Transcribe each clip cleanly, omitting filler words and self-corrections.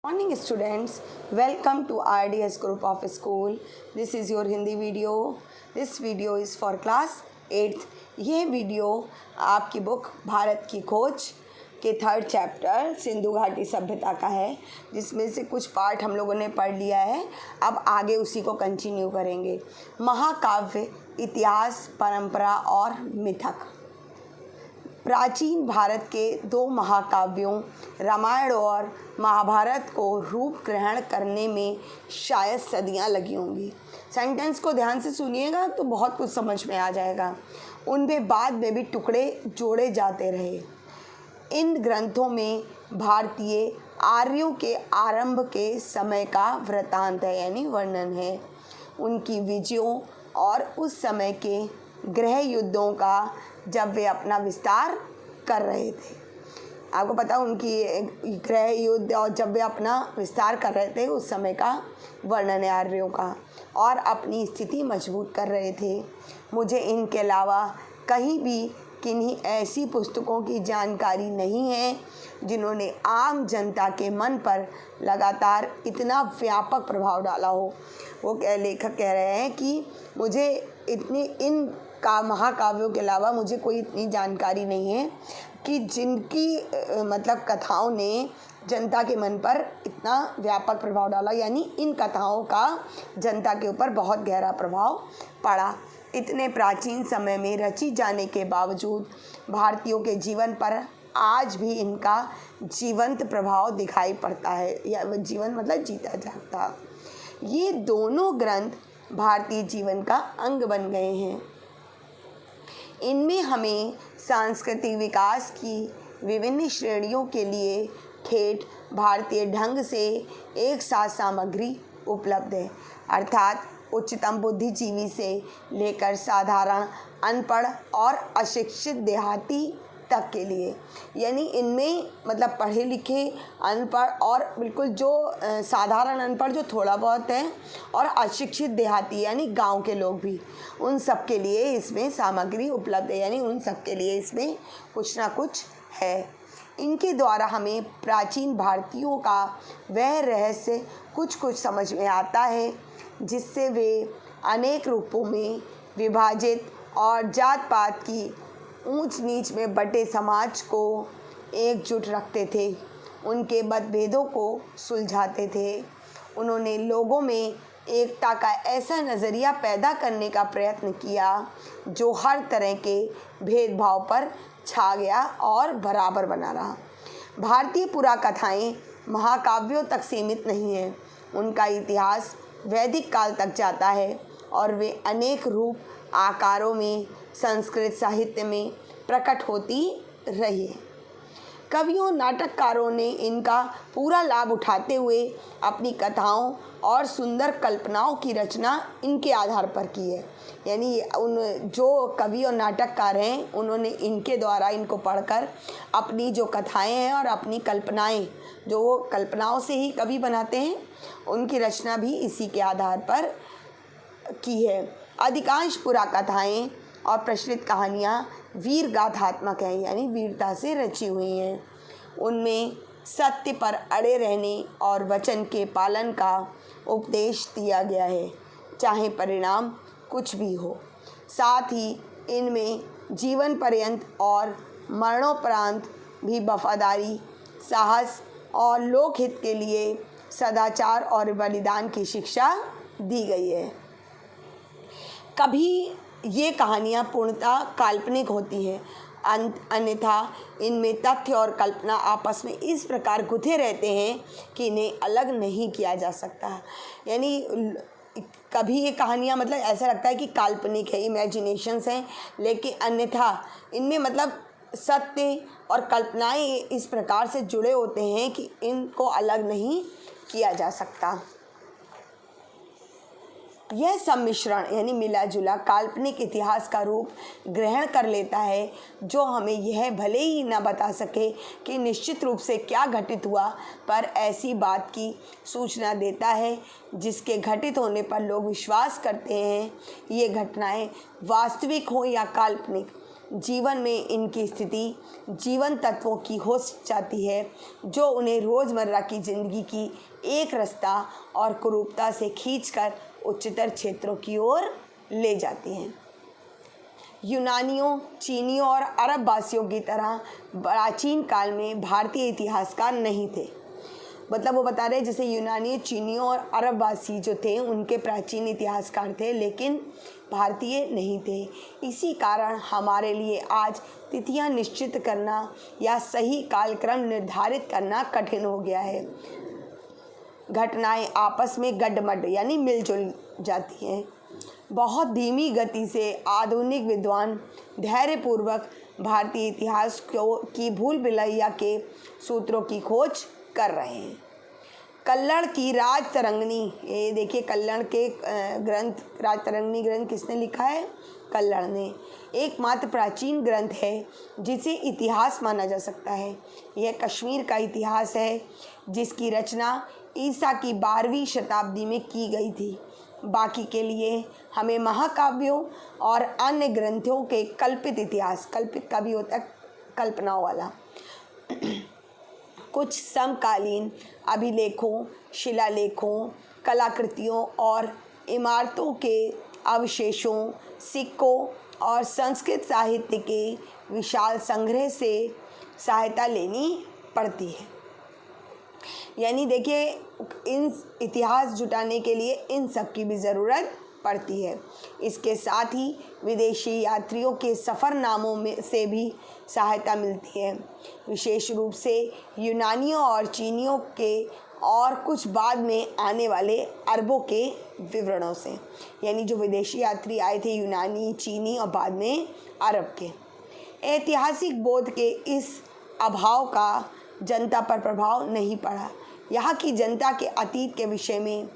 Morning students, welcome to RDS group of school. This is your Hindi video. This video is for class 8th. ये video आपकी book Bharat की खोज के 3rd chapter Sindhu घाटी सभ्यता का है, जिसमें से कुछ पार्ट हम लोगों ने पढ़ लिया है। अब आगे उसी को कंटिन्यू करेंगे। महाकाव्य, इतिहास, परंपरा और मिथक। प्राचीन भारत के 2 महाकाव्यों रामायण और महाभारत को रूप ग्रहण करने में शायद सदियां लगी होंगी। सेंटेंस को ध्यान से सुनिएगा तो बहुत कुछ समझ में आ जाएगा। उनमें बाद में भी टुकड़े जोड़े जाते रहे। इन ग्रंथों में भारतीय आर्यों के आरंभ के समय का वृत्तांत है, यानी वर्णन है। उनकी विजयों और उस समय के गृह युद्धों का जब वे अपना विस्तार कर रहे थे। आपको पता उनकी गृह युद्ध और जब वे अपना विस्तार कर रहे थे उस समय का वर्णन है आर्यों का, और अपनी स्थिति मजबूत कर रहे थे। मुझे इनके अलावा कहीं भी किन्हीं ऐसी पुस्तकों की जानकारी नहीं है जिन्होंने आम जनता के मन पर लगातार इतना व्यापक प्रभाव डाला हो। वो लेखक कह रहे हैं कि मुझे इन महाकाव्यों के अलावा मुझे कोई इतनी जानकारी नहीं है कि जिनकी कथाओं ने जनता के मन पर इतना व्यापक प्रभाव डाला, यानी इन कथाओं का जनता के ऊपर बहुत गहरा प्रभाव पड़ा। इतने प्राचीन समय में रची जाने के बावजूद भारतीयों के जीवन पर आज भी इनका जीवंत प्रभाव दिखाई पड़ता है, या जीवन जीता जागता। ये दोनों ग्रंथ भारतीय जीवन का अंग बन गए हैं। इनमें हमें सांस्कृतिक विकास की विभिन्न श्रेणियों के लिए ठेठ भारतीय ढंग से एक साथ सामग्री उपलब्ध है, अर्थात उच्चतम बुद्धिजीवी से लेकर साधारण अनपढ़ और अशिक्षित देहाती तक के लिए। यानी इनमें पढ़े लिखे अनपढ़ और बिल्कुल जो साधारण अनपढ़ जो थोड़ा बहुत है, और अशिक्षित देहाती यानी गांव के लोग भी, उन सब के लिए इसमें सामग्री उपलब्ध है, यानी उन सब के लिए इसमें कुछ ना कुछ है। इनके द्वारा हमें प्राचीन भारतीयों का वह रहस्य कुछ कुछ समझ में आता है जिससे वे अनेक रूपों में विभाजित और जात पात की ऊंच नीच में बटे समाज को एकजुट रखते थे, उनके मतभेदों को सुलझाते थे। उन्होंने लोगों में एकता का ऐसा नज़रिया पैदा करने का प्रयत्न किया जो हर तरह के भेदभाव पर छा गया और बराबर बना रहा। भारतीय पुराकथाएं महाकाव्यों तक सीमित नहीं हैं। उनका इतिहास वैदिक काल तक जाता है और वे अनेक रूप आकारों में संस्कृत साहित्य में प्रकट होती रही है। कवियों नाटककारों ने इनका पूरा लाभ उठाते हुए अपनी कथाओं और सुंदर कल्पनाओं की रचना इनके आधार पर की है। यानी उन जो कवि और नाटककार हैं उन्होंने इनके द्वारा इनको पढ़कर अपनी जो कथाएं हैं और अपनी कल्पनाएं, जो वो कल्पनाओं से ही कवि बनाते हैं, उनकी रचना भी इसी के आधार पर की है। अधिकांश पुराकथाएं और प्रचलित कहानियाँ वीर गाथात्मक हैं, यानी वीरता से रची हुई हैं। उनमें सत्य पर अड़े रहने और वचन के पालन का उपदेश दिया गया है, चाहे परिणाम कुछ भी हो। साथ ही इनमें जीवन पर्यंत और मरणोपरांत भी वफादारी, साहस और लोकहित के लिए सदाचार और बलिदान की शिक्षा दी गई है। कभी ये कहानियाँ पूर्णतः काल्पनिक होती हैं, अन्यथा इनमें तथ्य और कल्पना आपस में इस प्रकार गुथे रहते हैं कि इन्हें अलग नहीं किया जा सकता। यानी कभी ये कहानियाँ ऐसा लगता है कि काल्पनिक है, इमेजिनेशंस हैं, लेकिन अन्यथा इनमें सत्य और कल्पनाएं इस प्रकार से जुड़े होते हैं कि इनको अलग नहीं किया जा सकता। यह सम्मिश्रण यानी मिला जुला काल्पनिक इतिहास का रूप ग्रहण कर लेता है, जो हमें यह भले ही न बता सके कि निश्चित रूप से क्या घटित हुआ, पर ऐसी बात की सूचना देता है जिसके घटित होने पर लोग विश्वास करते हैं। ये घटनाएं वास्तविक हों या काल्पनिक, जीवन में इनकी स्थिति जीवन तत्वों की हो जाती है जो उन्हें रोज़मर्रा की ज़िंदगी की एक रास्ता और कुरूपता से खींचकर उच्चतर क्षेत्रों की ओर ले जाती हैं। यूनानियों, चीनियों और अरब वासियों की तरह प्राचीन काल में भारतीय इतिहासकार नहीं थे। मतलब वो बता रहे हैं जैसे यूनानी, चीनियों और अरब वासी जो थे उनके प्राचीन इतिहासकार थे, लेकिन भारतीय नहीं थे। इसी कारण हमारे लिए आज तिथियां निश्चित करना या सही कालक्रम निर्धारित करना कठिन हो गया है। घटनाएं आपस में गड्ढमड्ढ यानी मिलजुल जाती हैं। बहुत धीमी गति से आधुनिक विद्वान धैर्यपूर्वक भारतीय इतिहास की भूल भुलैया के सूत्रों की खोज कर रहे हैं। कल्लड़ की राजतरंगिणी, ये देखिए कल्लड़ के ग्रंथ, राजतरंगिणी ग्रंथ किसने लिखा है? कल्लड़ ने। एकमात्र प्राचीन ग्रंथ है जिसे इतिहास माना जा सकता है। यह कश्मीर का इतिहास है जिसकी रचना ईसा की 12वीं शताब्दी में की गई थी। बाकी के लिए हमें महाकाव्यों और अन्य ग्रंथों के कल्पित इतिहास, कल्पित का भी होता है कल्पनाओं वाला, कुछ समकालीन अभिलेखों, शिलालेखों, कलाकृतियों और इमारतों के अवशेषों, सिक्कों और संस्कृत साहित्य के विशाल संग्रह से सहायता लेनी पड़ती है। यानी देखिए इन इतिहास जुटाने के लिए इन सब की भी ज़रूरत पड़ती है। इसके साथ ही विदेशी यात्रियों के सफ़रनामों में से भी सहायता मिलती है, विशेष रूप से यूनानियों और चीनियों के और कुछ बाद में आने वाले अरबों के विवरणों से। यानी जो विदेशी यात्री आए थे यूनानी, चीनी और बाद में अरब के। ऐतिहासिक बोध के इस अभाव का जनता पर प्रभाव नहीं पड़ा। यहाँ की जनता के अतीत के विषय में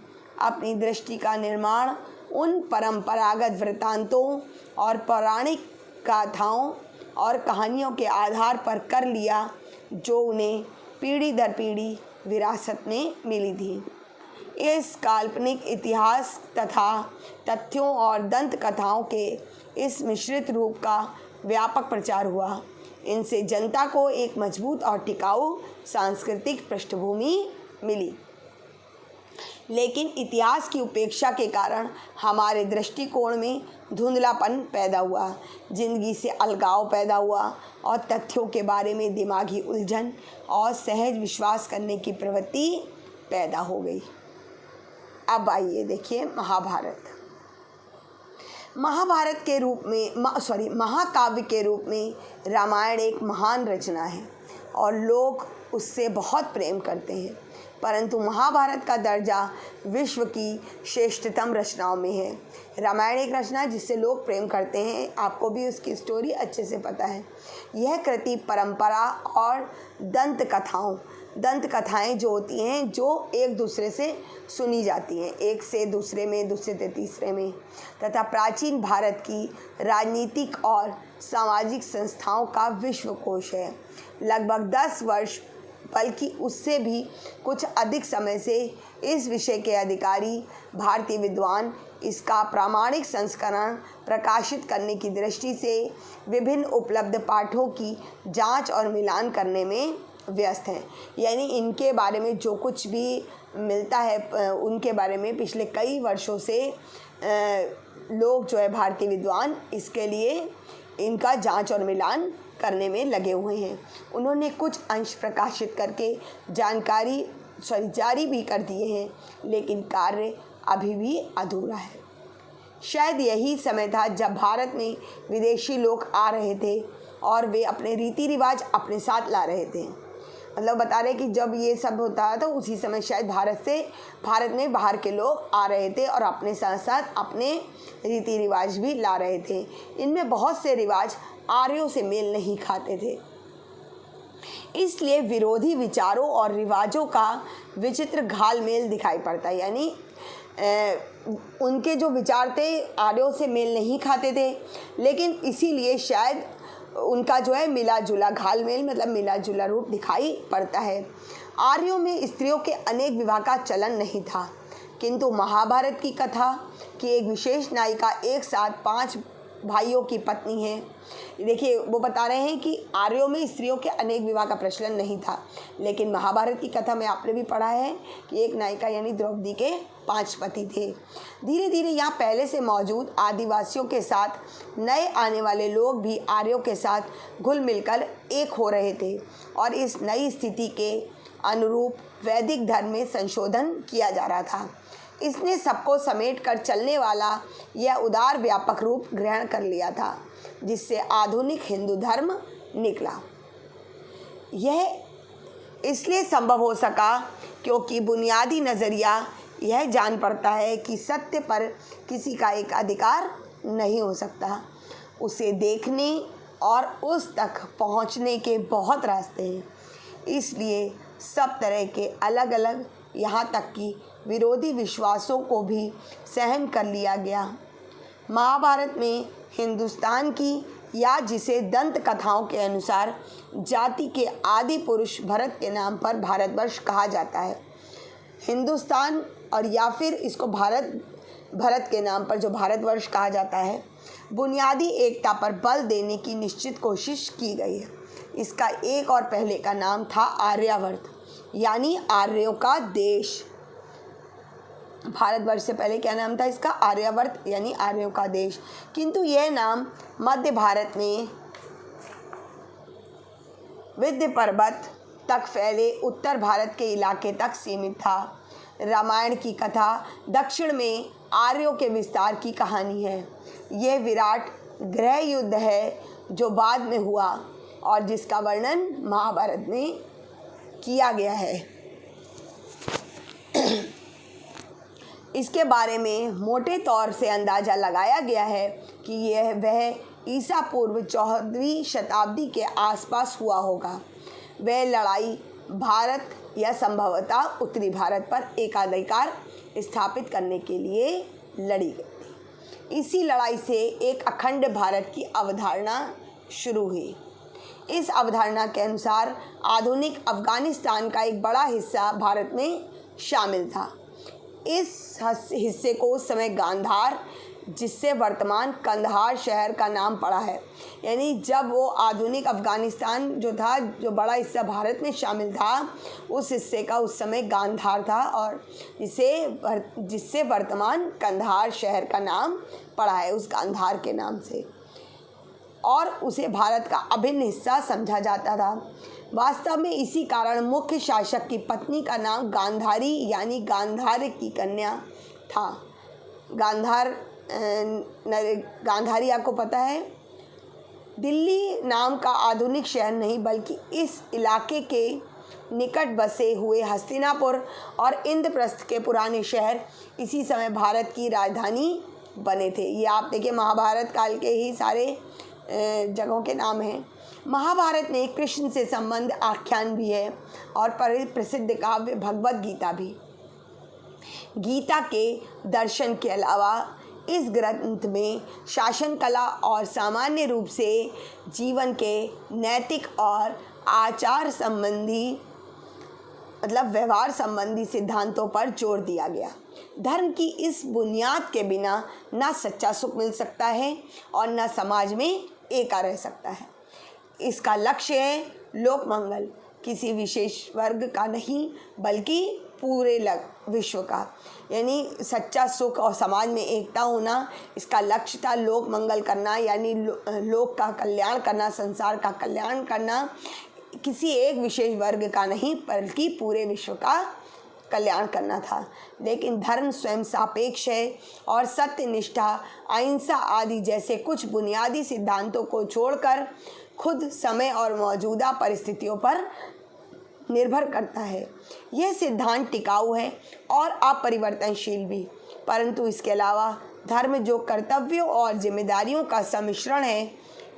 अपनी दृष्टि का निर्माण उन परंपरागत वृत्तांतों और पौराणिक गाथाओं और कहानियों के आधार पर कर लिया जो उन्हें पीढ़ी दर पीढ़ी विरासत में मिली थी। इस काल्पनिक इतिहास तथा तथ्यों और दंत कथाओं के इस मिश्रित रूप का व्यापक प्रचार हुआ। इनसे जनता को एक मजबूत और टिकाऊ सांस्कृतिक पृष्ठभूमि मिली। लेकिन इतिहास की उपेक्षा के कारण हमारे दृष्टिकोण में धुंधलापन पैदा हुआ, जिंदगी से अलगाव पैदा हुआ और तथ्यों के बारे में दिमागी उलझन और सहज विश्वास करने की प्रवृत्ति पैदा हो गई। अब आइए देखिए महाभारत के रूप में महाकाव्य के रूप में रामायण एक महान रचना है और लोग उससे बहुत प्रेम करते हैं, परंतु महाभारत का दर्जा विश्व की श्रेष्ठतम रचनाओं में है। रामायण एक रचना है जिससे लोग प्रेम करते हैं, आपको भी उसकी स्टोरी अच्छे से पता है। यह कृति परंपरा और दंत कथाएं जो होती हैं जो एक दूसरे से सुनी जाती हैं, एक से दूसरे में, दूसरे से तीसरे में, तथा प्राचीन भारत की राजनीतिक और सामाजिक संस्थाओं का विश्वकोश है। लगभग 10 वर्ष बल्कि उससे भी कुछ अधिक समय से इस विषय के अधिकारी भारतीय विद्वान इसका प्रामाणिक संस्करण प्रकाशित करने की दृष्टि से विभिन्न उपलब्ध पाठों की जांच और मिलान करने में व्यस्त हैं। यानी इनके बारे में जो कुछ भी मिलता है उनके बारे में पिछले कई वर्षों से लोग जो है भारतीय विद्वान इसके लिए इनका जांच और मिलान करने में लगे हुए हैं। उन्होंने कुछ अंश प्रकाशित करके जारी भी कर दिए हैं, लेकिन कार्य अभी भी अधूरा है। शायद यही समय था जब भारत में विदेशी लोग आ रहे थे और वे अपने रीति रिवाज अपने साथ ला रहे थे। मतलब बता रहे कि जब ये सब होता है तो उसी समय शायद भारत में बाहर के लोग आ रहे थे और अपने साथ साथ अपने रीति रिवाज भी ला रहे थे। इनमें बहुत से रिवाज आर्यों से मेल नहीं खाते थे, इसलिए विरोधी विचारों और रिवाजों का विचित्र घालमेल दिखाई पड़ता है। यानी उनके जो विचार थे आर्यों से मेल नहीं खाते थे, लेकिन इसीलिए शायद उनका जो है मिला जुला घालमेल मतलब मिला जुला रूप दिखाई पड़ता है। आर्यों में स्त्रियों के अनेक विवाह का चलन नहीं था, किंतु महाभारत की कथा कि एक विशेष नायिका एक साथ 5 भाइयों की पत्नी है। देखिए वो बता रहे हैं कि आर्यों में स्त्रियों के अनेक विवाह का प्रचलन नहीं था, लेकिन महाभारत की कथा में आपने भी पढ़ा है कि एक नायिका यानी द्रौपदी के 5 पति थे। धीरे धीरे यहाँ पहले से मौजूद आदिवासियों के साथ नए आने वाले लोग भी आर्यों के साथ घुल मिलकर एक हो रहे थे और इस नई स्थिति के अनुरूप वैदिक धर्म में संशोधन किया जा रहा था। इसने सबको समेट कर चलने वाला यह उदार व्यापक रूप ग्रहण कर लिया था, जिससे आधुनिक हिंदू धर्म निकला। यह इसलिए संभव हो सका क्योंकि बुनियादी नज़रिया यह जान पड़ता है कि सत्य पर किसी का एक अधिकार नहीं हो सकता। उसे देखने और उस तक पहुंचने के बहुत रास्ते हैं। इसलिए सब तरह के अलग अलग, यहाँ तक कि विरोधी विश्वासों को भी सहन कर लिया गया। महाभारत में हिंदुस्तान की, या जिसे दंत कथाओं के अनुसार जाति के आदि पुरुष भरत के नाम पर भारतवर्ष कहा जाता है। हिंदुस्तान और या फिर इसको भरत के नाम पर जो भारतवर्ष कहा जाता है, बुनियादी एकता पर बल देने की निश्चित कोशिश की गई है। इसका एक और पहले का नाम था आर्यावर्त, यानी आर्यों का देश। भारतवर्ष से पहले क्या नाम था इसका? आर्यावर्त, यानी आर्यों का देश। किंतु यह नाम मध्य भारत में विंध्य पर्वत तक फैले उत्तर भारत के इलाके तक सीमित था। रामायण की कथा दक्षिण में आर्यों के विस्तार की कहानी है। यह विराट गृह युद्ध है जो बाद में हुआ और जिसका वर्णन महाभारत में किया गया है। इसके बारे में मोटे तौर से अंदाज़ा लगाया गया है कि यह वह ईसा पूर्व 14वीं शताब्दी के आसपास हुआ होगा। वह लड़ाई भारत या संभवतः उत्तरी भारत पर एकाधिकार स्थापित करने के लिए लड़ी गई थी। इसी लड़ाई से एक अखंड भारत की अवधारणा शुरू हुई। इस अवधारणा के अनुसार आधुनिक अफगानिस्तान का एक बड़ा हिस्सा भारत में शामिल था। इस हिस्से को उस समय गांधार, जिससे वर्तमान कंदहार शहर का नाम पड़ा है, यानी जब वो आधुनिक अफगानिस्तान जो था, जो बड़ा हिस्सा भारत में शामिल था, उस हिस्से का उस समय गांधार था और जिससे वर्तमान कंदहार शहर का नाम पड़ा है, उस गांधार के नाम से, और उसे भारत का अभिन्न हिस्सा समझा जाता था। वास्तव में इसी कारण मुख्य शासक की पत्नी का नाम गांधारी यानी गांधार की कन्या था। गांधारी आपको पता है, दिल्ली नाम का आधुनिक शहर नहीं बल्कि इस इलाके के निकट बसे हुए हस्तिनापुर और इंद्रप्रस्थ के पुराने शहर इसी समय भारत की राजधानी बने थे। ये आप देखिए महाभारत काल के ही सारे जगहों के नाम हैं। महाभारत में कृष्ण से संबंध आख्यान भी है और प्रसिद्ध काव्य भगवत गीता भी। गीता के दर्शन के अलावा इस ग्रंथ में शासन कला और सामान्य रूप से जीवन के नैतिक और आचार संबंधी मतलब व्यवहार संबंधी सिद्धांतों पर जोर दिया गया। धर्म की इस बुनियाद के बिना ना सच्चा सुख मिल सकता है और न समाज में एका रह सकता है। इसका लक्ष्य है लोक मंगल, किसी विशेष वर्ग का नहीं बल्कि पूरे विश्व का, यानी सच्चा सुख और समाज में एकता होना इसका लक्ष्य था। लोक मंगल करना यानी लोक का कल्याण करना, संसार का कल्याण करना, किसी एक विशेष वर्ग का नहीं बल्कि पूरे विश्व का कल्याण करना था। लेकिन धर्म स्वयं सापेक्ष है और सत्य, निष्ठा, अहिंसा आदि जैसे कुछ बुनियादी सिद्धांतों को छोड़कर खुद समय और मौजूदा परिस्थितियों पर निर्भर करता है। यह सिद्धांत टिकाऊ है और अपरिवर्तनशील भी, परंतु इसके अलावा धर्म जो कर्तव्यों और जिम्मेदारियों का सम्मिश्रण है,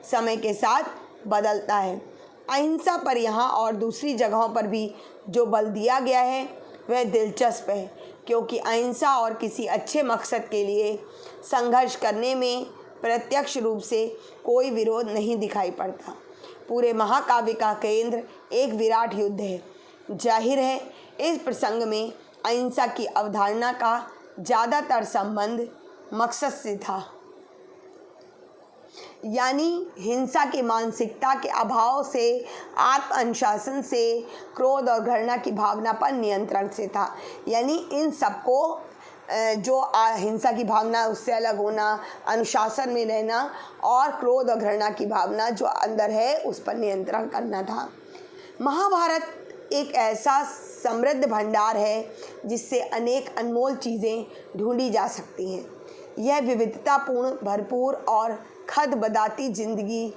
समय के साथ बदलता है। अहिंसा पर यहाँ और दूसरी जगहों पर भी जो बल दिया गया है वह दिलचस्प है, क्योंकि अहिंसा और किसी अच्छे मकसद के लिए संघर्ष करने में प्रत्यक्ष रूप से कोई विरोध नहीं दिखाई पड़ता। पूरे महाकाव्य का केंद्र एक विराट युद्ध है। जाहिर है इस प्रसंग में अहिंसा की अवधारणा का ज़्यादातर संबंध मकसद से था। यानी हिंसा की मानसिकता के अभाव से, आत्म अनुशासन से, क्रोध और घृणा की भावना पर नियंत्रण से था। यानी इन सबको जो हिंसा की भावना उससे अलग होना, अनुशासन में रहना और क्रोध और घृणा की भावना जो अंदर है उस पर नियंत्रण करना था। महाभारत एक ऐसा समृद्ध भंडार है जिससे अनेक अनमोल चीज़ें ढूंढी जा सकती हैं। यह विविधतापूर्ण, भरपूर और खदबदाती जिंदगी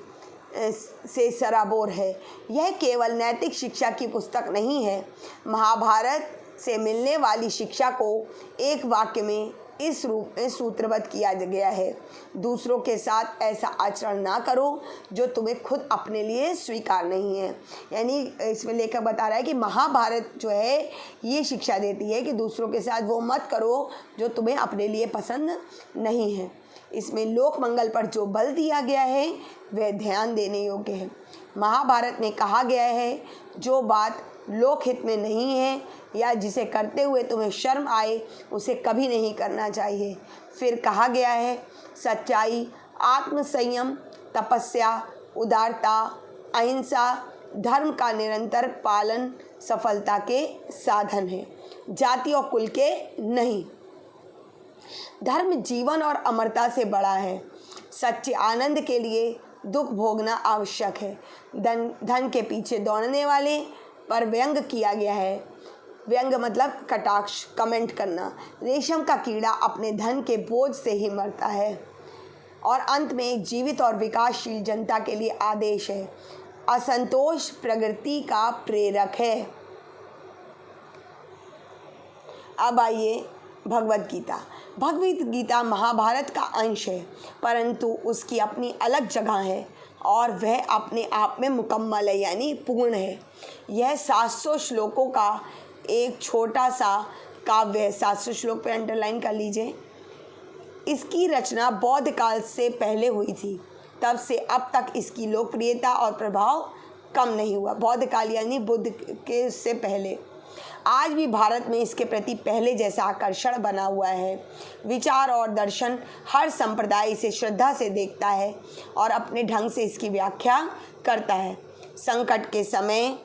से सराबोर है। यह केवल नैतिक शिक्षा की पुस्तक नहीं है। महाभारत से मिलने वाली शिक्षा को एक वाक्य में इस रूप में सूत्रबद्ध किया गया है: दूसरों के साथ ऐसा आचरण ना करो जो तुम्हें खुद अपने लिए स्वीकार नहीं है। यानी इसमें लेखक बता रहा है कि महाभारत जो है ये शिक्षा देती है कि दूसरों के साथ वो मत करो जो तुम्हें अपने लिए पसंद नहीं है। इसमें लोक मंगल पर जो बल दिया गया है वह ध्यान देने योग्य है। महाभारत में कहा गया है जो बात लोकहित में नहीं है या जिसे करते हुए तुम्हें शर्म आए उसे कभी नहीं करना चाहिए। फिर कहा गया है सच्चाई, आत्मसंयम, तपस्या, उदारता, अहिंसा, धर्म का निरंतर पालन सफलता के साधन है, जाति और कुल के नहीं। धर्म जीवन और अमरता से बड़ा है। सच्चे आनंद के लिए दुख भोगना आवश्यक है। धन के पीछे दौड़ने वाले पर व्यंग किया गया है। व्यंग मतलब कटाक्ष, कमेंट करना। रेशम का कीड़ा अपने धन के बोझ से ही मरता है। और अंत में एक जीवित और विकासशील जनता के लिए आदेश है: असंतोष प्रगति का प्रेरक है। अब आइए भगवत गीता। भगवत गीता महाभारत का अंश है, परंतु उसकी अपनी अलग जगह है और वह अपने आप में मुकम्मल है, यानी पूर्ण है। यह 700 श्लोकों का एक छोटा सा काव्य है। 700 श्लोक पे अंडरलाइन कर लीजिए। इसकी रचना बौद्ध काल से पहले हुई थी। तब से अब तक इसकी लोकप्रियता और प्रभाव कम नहीं हुआ। बौद्ध काल यानी बुद्ध के से पहले। आज भी भारत में इसके प्रति पहले जैसा आकर्षण बना हुआ है। विचार और दर्शन हर संप्रदाय इसे श्रद्धा से देखता है और अपने ढंग से इसकी व्याख्या करता है। संकट के समय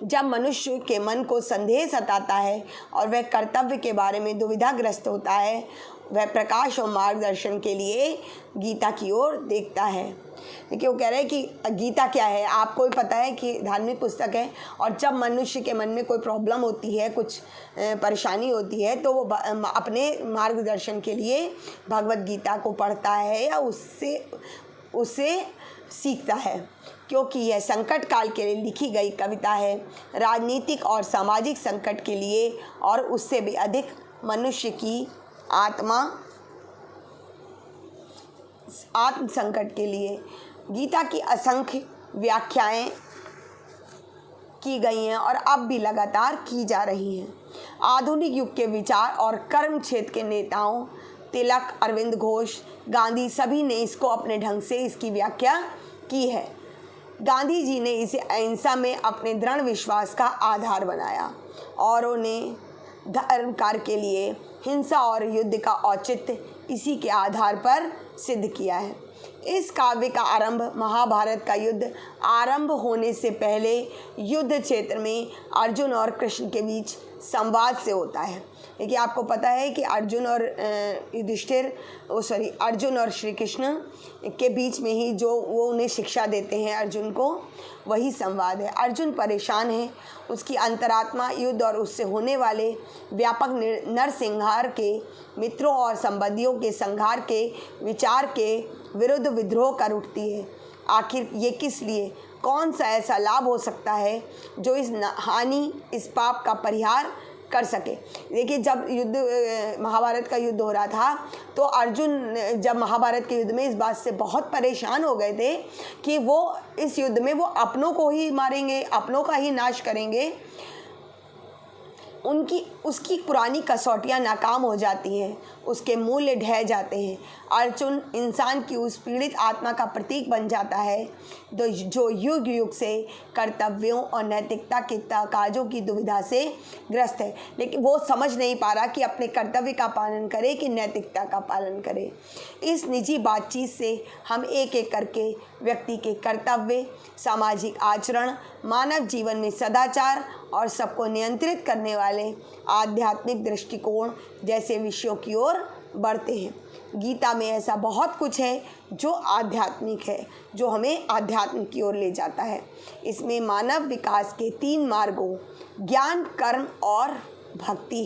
जब मनुष्य के मन को संदेह सताता है और वह कर्तव्य के बारे में दुविधाग्रस्त होता है, वह प्रकाश और मार्गदर्शन के लिए गीता की ओर देखता है। देखिए वो कह रहे हैं कि गीता क्या है, आपको भी पता है कि धार्मिक पुस्तक है। और जब मनुष्य के मन में कोई प्रॉब्लम होती है, कुछ परेशानी होती है, तो वो अपने मार्गदर्शन के लिए भगवत गीता को पढ़ता है या उससे सीखता है, क्योंकि यह संकट काल के लिए लिखी गई कविता है। राजनीतिक और सामाजिक संकट के लिए और उससे भी अधिक मनुष्य की आत्म संकट के लिए गीता की असंख्य व्याख्याएं की गई हैं और अब भी लगातार की जा रही हैं। आधुनिक युग के विचार और कर्म क्षेत्र के नेताओं तिलक, अरविंद घोष, गांधी सभी ने इसको अपने ढंग से इसकी व्याख्या की है। गांधी जी ने इसे अहिंसा में अपने दृढ़ विश्वास का आधार बनाया और उन्हें धर्म कार्य के लिए हिंसा और युद्ध का औचित्य इसी के आधार पर सिद्ध किया है। इस काव्य का आरंभ महाभारत का युद्ध आरंभ होने से पहले युद्ध क्षेत्र में अर्जुन और कृष्ण के बीच संवाद से होता है। देखिए आपको पता है कि अर्जुन और श्री कृष्ण के बीच में ही जो वो उन्हें शिक्षा देते हैं अर्जुन को, वही संवाद है। अर्जुन परेशान है, उसकी अंतरात्मा युद्ध और उससे होने वाले व्यापक नरसंहार के, मित्रों और संबंधियों के संहार के विचार के विरुद्ध विद्रोह कर उठती है। आखिर ये किस लिए, कौन सा ऐसा लाभ हो सकता है जो इस हानि, इस पाप का परिहार कर सके। देखिए जब महाभारत का युद्ध हो रहा था तो अर्जुन जब महाभारत के युद्ध में इस बात से बहुत परेशान हो गए थे कि वो इस युद्ध में वो अपनों को ही मारेंगे, अपनों का ही नाश करेंगे। उसकी पुरानी कसौटियाँ नाकाम हो जाती हैं, उसके मूल्य ढह जाते हैं। अर्जुन इंसान की उस पीड़ित आत्मा का प्रतीक बन जाता है जो युग युग से कर्तव्यों और नैतिकता के तकाज़ों की दुविधा से ग्रस्त है, लेकिन वो समझ नहीं पा रहा कि अपने कर्तव्य का पालन करे कि नैतिकता का पालन करे। इस निजी बातचीत से हम एक एक करके व्यक्ति के कर्तव्य, सामाजिक आचरण, मानव जीवन में सदाचार और सबको नियंत्रित करने वाले आध्यात्मिक दृष्टिकोण जैसे विषयों की ओर बढ़ते हैं। गीता में ऐसा बहुत कुछ है जो आध्यात्मिक है, जो हमें आध्यात्म की ओर ले जाता है। इसमें मानव विकास के 3 मार्गों ज्ञान, कर्म और भक्ति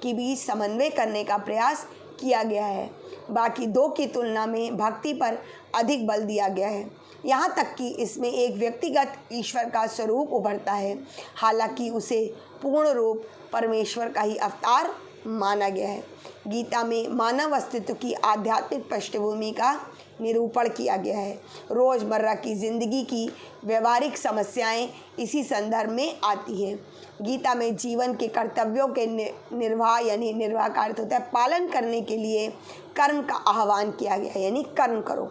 की बीच समन्वय करने का प्रयास किया गया है। बाकी 2 की तुलना में भक्ति पर अधिक बल दिया गया है। यहाँ तक कि इसमें एक व्यक्तिगत ईश्वर का स्वरूप उभरता है, हालांकि उसे पूर्ण रूप परमेश्वर का ही अवतार माना गया है। गीता में मानव अस्तित्व की आध्यात्मिक पृष्ठभूमि का निरूपण किया गया है। रोज़मर्रा की ज़िंदगी की व्यवहारिक समस्याएं इसी संदर्भ में आती हैं। गीता में जीवन के कर्तव्यों के निर्वाह यानी निर्वाह का अर्थ होता है पालन करने के लिए कर्म का आह्वान किया गया है, यानी कर्म करो।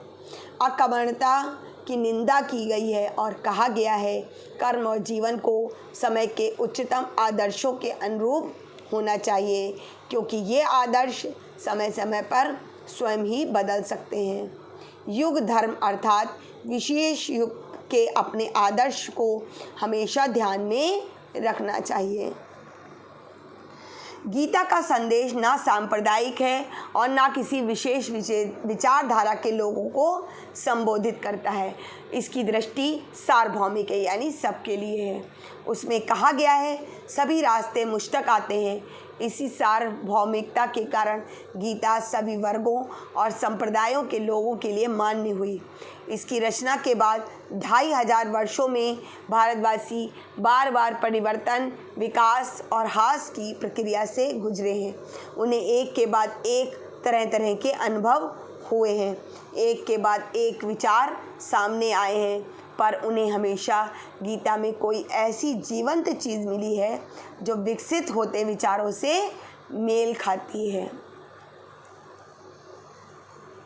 अकर्मण्यता की निंदा की गई है और कहा गया है कर्म और जीवन को समय के उच्चतम आदर्शों के अनुरूप होना चाहिए, क्योंकि ये आदर्श समय समय पर स्वयं ही बदल सकते हैं। युग धर्म अर्थात विशेष युग के अपने आदर्श को हमेशा ध्यान में रखना चाहिए। गीता का संदेश ना सांप्रदायिक है और ना किसी विशेष विचारधारा के लोगों को संबोधित करता है। इसकी दृष्टि सार्वभौमिक है, यानी सबके लिए है। उसमें कहा गया है सभी रास्ते मुझ तक आते हैं। इसी सार्वभौमिकता के कारण गीता सभी वर्गों और संप्रदायों के लोगों के लिए मान्य हुई। इसकी रचना के बाद 2500 वर्षों में भारतवासी बार बार परिवर्तन, विकास और ह्रास की प्रक्रिया से गुजरे हैं। उन्हें एक के बाद एक तरह तरह के अनुभव हुए हैं, एक के बाद एक विचार सामने आए हैं, पर उन्हें हमेशा गीता में कोई ऐसी जीवंत चीज़ मिली है जो विकसित होते विचारों से मेल खाती है।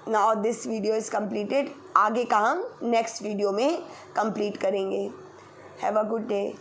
Now this video is completed. आगे का हम नेक्स्ट वीडियो में कंप्लीट करेंगे। Have a good day.